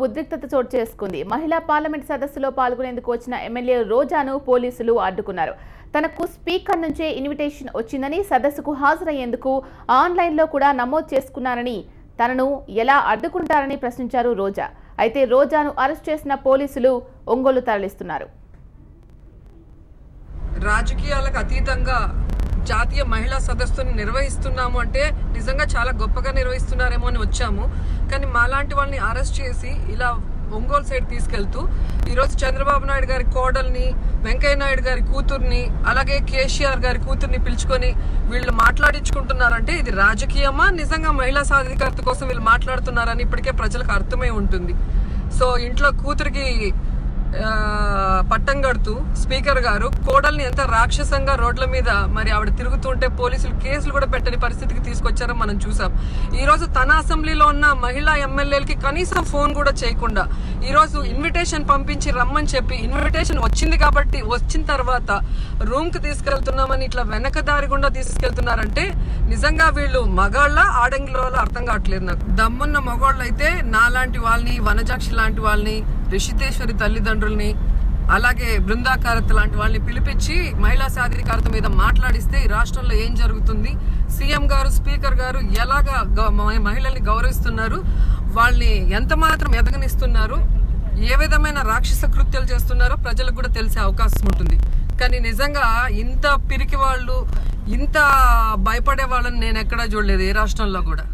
ఉద్రిక్తత చోటు చేసుకుంది. మహిళా పార్లమెంట్ సదస్సులో పాల్గొనేందుకు వచ్చిన ఎమ్మెల్యే రోజాను పోలీసులు అడ్డుకున్నారు. తనకు స్పీకర్ నుంచే ఇన్విటేషన్ వచ్చిందని, సదస్సుకు హాజరయ్యేందుకు ఆన్లైన్లో కూడా నమోదు చేసుకున్నారని, తనను ఎలా అడ్డుకుంటారని ప్రశ్నించారు రోజా. అయితే రోజాను అరెస్ట్ చేసిన పోలీసులు ఒంగోలు తరలిస్తున్నారు. రాజకీయాలకు అతీతంగా జాతీయ మహిళా సదస్సును నిర్వహిస్తున్నాము అంటే నిజంగా చాలా గొప్పగా నిర్వహిస్తున్నారేమో అని వచ్చాము. కానీ మాలాంటి వాళ్ళని అరెస్ట్ చేసి ఇలా ఒంగోలు సైడ్ తీసుకెళ్తూ ఈరోజు చంద్రబాబు నాయుడు గారి కోడల్ని, వెంకయ్య నాయుడు గారి కూతుర్ని, అలాగే కేసీఆర్ గారి కూతుర్ని పిలుచుకొని వీళ్ళు మాట్లాడించుకుంటున్నారంటే ఇది రాజకీయమా, నిజంగా మహిళా సాధికారత కోసం వీళ్ళు మాట్లాడుతున్నారని ఇప్పటికే ప్రజలకు అర్థమై ఉంటుంది. సో ఇంట్లో కూతురికి పట్టం కడుతూ స్పీకర్ గారు కోడల్ని ఎంత రాక్షసంగా రోడ్ల మీద మరి ఆవిడ తిరుగుతుంటే పోలీసులు కేసులు కూడా పెట్టని పరిస్థితికి తీసుకొచ్చారో మనం చూసాం. ఈ రోజు తన అసెంబ్లీలో ఉన్న మహిళా ఎమ్మెల్యేలకి కనీసం ఫోన్ కూడా చేయకుండా ఈ రోజు ఇన్విటేషన్ పంపించి రమ్మని చెప్పి, ఇన్విటేషన్ వచ్చింది కాబట్టి వచ్చిన తర్వాత రూమ్ కి తీసుకెళ్తున్నామని ఇట్లా వెనక దారి గుండా తీసుకెళ్తున్నారంటే నిజంగా వీళ్ళు మగాళ్ళ ఆడంగిలో అర్థం కావట్లేదు నాకు. దమ్మున్న మగవాళ్ళు అయితే నాలాంటి వాళ్ళని, వనజాక్షి లాంటి వాళ్ళని, రిషితేశ్వరి తల్లిదండ్రుల్ని, అలాగే బృందాకారత లాంటి వాళ్ళని పిలిపించి మహిళా సాధికారత మీద మాట్లాడిస్తే ఈ రాష్ట్రంలో ఏం జరుగుతుంది, సీఎం గారు, స్పీకర్ గారు ఎలాగా మహిళల్ని గౌరవిస్తున్నారు, వాళ్ళని ఎంత మాత్రం ఎదగనిస్తున్నారు, ఏ విధమైన రాక్షస కృత్యాలు చేస్తున్నారో ప్రజలకు కూడా తెలిసే అవకాశం ఉంటుంది. కానీ నిజంగా ఇంత పిరికి వాళ్ళు, ఇంత భయపడే వాళ్ళని నేను ఎక్కడా చూడలేదు ఏ రాష్ట్రంలో కూడా.